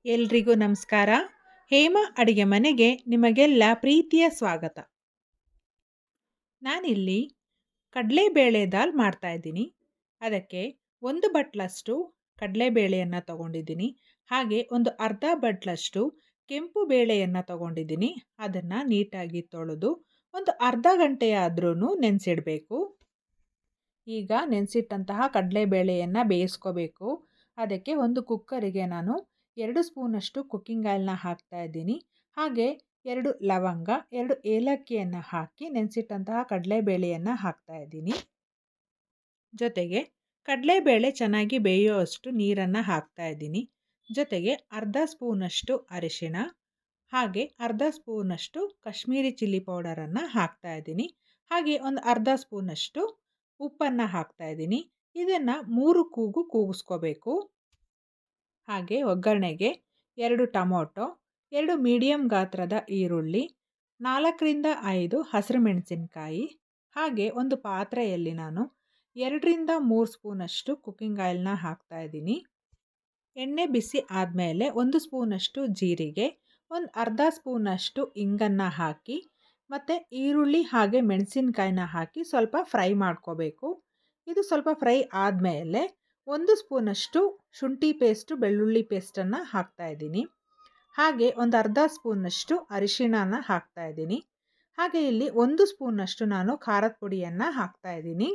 ಎಲ್ರಿಗೂ ನಮಸ್ಕಾರ. ಹೇಮ ಅಡಿಗೆ ಮನೆಗೆ ನಿಮಗೆಲ್ಲ ಪ್ರೀತಿಯ ಸ್ವಾಗತ. ನಾನಿಲ್ಲಿ ಕಡಲೆಬೇಳೆ ದಾಲ್ ಮಾಡ್ತಾ ಇದ್ದೀನಿ. ಅದಕ್ಕೆ 1 ಬಟ್ಲಷ್ಟು ಕಡಲೆಬೇಳೆಯನ್ನು ತಗೊಂಡಿದ್ದೀನಿ. ಹಾಗೆ ಒಂದು ಅರ್ಧ ಬಟ್ಲಷ್ಟು ಕೆಂಪು ಬೇಳೆಯನ್ನು ತಗೊಂಡಿದ್ದೀನಿ. ಅದನ್ನು ನೀಟಾಗಿ ತೊಳೆದು ಒಂದು ಅರ್ಧ ಗಂಟೆಯಾದ್ರೂ ನೆನೆಸಿಡಬೇಕು. ಈಗ ನೆನೆಸಿಟ್ಟಂತಹ ಕಡಲೆಬೇಳೆಯನ್ನು ಬೇಯಿಸ್ಕೋಬೇಕು. ಅದಕ್ಕೆ ಒಂದು ಕುಕ್ಕರಿಗೆ ನಾನು 2 ಸ್ಪೂನಷ್ಟು ಕುಕ್ಕಿಂಗ್ ಆಯಿಲ್ನ ಹಾಕ್ತಾ ಇದ್ದೀನಿ. ಹಾಗೆ 2 ಲವಂಗ, 2 ಏಲಕ್ಕಿಯನ್ನು ಹಾಕಿ ನೆನೆಸಿಟ್ಟಂತಹ ಕಡಲೆಬೇಳೆಯನ್ನು ಹಾಕ್ತಾ ಇದ್ದೀನಿ. ಜೊತೆಗೆ ಕಡಲೆಬೇಳೆ ಚೆನ್ನಾಗಿ ಬೇಯುವಷ್ಟು ನೀರನ್ನು ಹಾಕ್ತಾ ಇದ್ದೀನಿ. ಜೊತೆಗೆ ಅರ್ಧ ಸ್ಪೂನಷ್ಟು ಅರಿಶಿಣ, ಹಾಗೆ ಅರ್ಧ ಸ್ಪೂನಷ್ಟು ಕಾಶ್ಮೀರಿ ಚಿಲ್ಲಿ ಪೌಡರನ್ನು ಹಾಕ್ತಾ ಇದ್ದೀನಿ. ಹಾಗೆ ಒಂದು ಅರ್ಧ ಸ್ಪೂನಷ್ಟು ಉಪ್ಪನ್ನು ಹಾಕ್ತಾ ಇದ್ದೀನಿ. ಇದನ್ನು 3 ಕೂಗು ಕೂಗಿಸ್ಕೋಬೇಕು. ಹಾಗೆ ಒಗ್ಗರಣೆಗೆ 2 ಟೊಮೊಟೊ, 2 ಮೀಡಿಯಂ ಗಾತ್ರದ ಈರುಳ್ಳಿ, 4 ರಿಂದ 5 ಹಸಿರು ಮೆಣಸಿನಕಾಯಿ, ಹಾಗೆ ಒಂದು ಪಾತ್ರೆಯಲ್ಲಿ ನಾನು 2 ರಿಂದ 3 ಸ್ಪೂನಷ್ಟು ಕುಕ್ಕಿಂಗ್ ಆಯಿಲ್ನ ಹಾಕ್ತಾ ಇದ್ದೀನಿ. ಎಣ್ಣೆ ಬಿಸಿ ಆದಮೇಲೆ 1 ಸ್ಪೂನಷ್ಟು ಜೀರಿಗೆ, ಒಂದು ಅರ್ಧ ಸ್ಪೂನಷ್ಟು ಇಂಗನ್ನು ಹಾಕಿ ಮತ್ತು ಈರುಳ್ಳಿ ಹಾಗೆ ಮೆಣಸಿನಕಾಯಿನ ಹಾಕಿ ಸ್ವಲ್ಪ ಫ್ರೈ ಮಾಡ್ಕೋಬೇಕು. ಇದು ಸ್ವಲ್ಪ ಫ್ರೈ ಆದಮೇಲೆ 1 ಸ್ಪೂನಷ್ಟು ಶುಂಠಿ ಪೇಸ್ಟು, ಬೆಳ್ಳುಳ್ಳಿ ಪೇಸ್ಟನ್ನು ಹಾಕ್ತಾ ಇದ್ದೀನಿ. ಹಾಗೆ ಒಂದು ಅರ್ಧ ಸ್ಪೂನಷ್ಟು ಅರಿಶಿಣನ ಹಾಕ್ತಾ ಇದ್ದೀನಿ. ಹಾಗೆ ಇಲ್ಲಿ 1 ಸ್ಪೂನಷ್ಟು ನಾನು ಖಾರದ ಪುಡಿಯನ್ನು ಹಾಕ್ತಾ ಇದ್ದೀನಿ.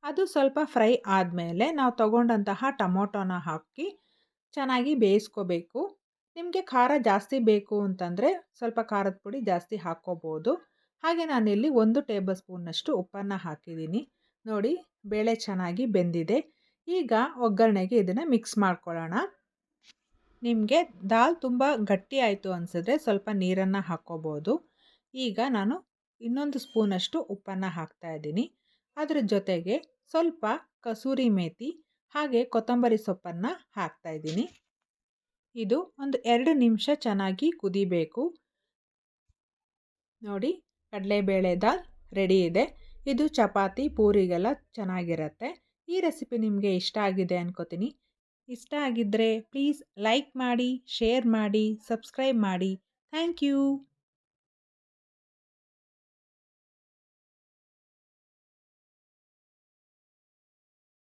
ಅದು ಸ್ವಲ್ಪ ಫ್ರೈ ಆದಮೇಲೆ ನಾವು ತಗೊಂಡಂತಹ ಟೊಮೊಟೊನ ಹಾಕಿ ಚೆನ್ನಾಗಿ ಬೇಯಿಸ್ಕೋಬೇಕು. ನಿಮಗೆ ಖಾರ ಜಾಸ್ತಿ ಬೇಕು ಅಂತಂದರೆ ಸ್ವಲ್ಪ ಖಾರದ ಪುಡಿ ಜಾಸ್ತಿ ಹಾಕ್ಕೋಬೋದು. ಹಾಗೆ ನಾನಿಲ್ಲಿ 1 ಟೇಬಲ್ ಸ್ಪೂನಷ್ಟು ಉಪ್ಪನ್ನು ಹಾಕಿದ್ದೀನಿ. ನೋಡಿ, ಬೇಳೆ ಚೆನ್ನಾಗಿ ಬೆಂದಿದೆ. ಈಗ ಒಗ್ಗರಣೆಗೆ ಇದನ್ನು ಮಿಕ್ಸ್ ಮಾಡ್ಕೊಳ್ಳೋಣ. ನಿಮಗೆ ದಾಲ್ ತುಂಬ ಗಟ್ಟಿ ಆಯಿತು ಅನಿಸಿದ್ರೆ ಸ್ವಲ್ಪ ನೀರನ್ನು ಹಾಕ್ಕೋಬೋದು. ಈಗ ನಾನು ಇನ್ನೊಂದು ಸ್ಪೂನಷ್ಟು ಉಪ್ಪನ್ನು ಹಾಕ್ತಾ ಇದ್ದೀನಿ. ಅದರ ಜೊತೆಗೆ ಸ್ವಲ್ಪ ಕಸೂರಿ ಮೇಥಿ ಹಾಗೆ ಕೊತ್ತಂಬರಿ ಸೊಪ್ಪನ್ನು ಹಾಕ್ತಾ ಇದ್ದೀನಿ. ಇದು ಒಂದು 2 ನಿಮಿಷ ಚೆನ್ನಾಗಿ ಕುದಿಬೇಕು. ನೋಡಿ, ಕಡಲೆಬೇಳೆ ದಾಲ್ ರೆಡಿ ಇದೆ. ಇದು ಚಪಾತಿ, ಪೂರಿಗೆಲ್ಲ ಚೆನ್ನಾಗಿರುತ್ತೆ. ಈ ರೆಸಿಪಿ ನಿಮಗೆ ಇಷ್ಟ ಆಗಿದೆ ಅನ್ಕೋತೀನಿ. ಇಷ್ಟ ಆಗಿದ್ದರೆ ಪ್ಲೀಸ್ ಲೈಕ್ ಮಾಡಿ, ಶೇರ್ ಮಾಡಿ, ಸಬ್ಸ್ಕ್ರೈಬ್ ಮಾಡಿ. Thank you.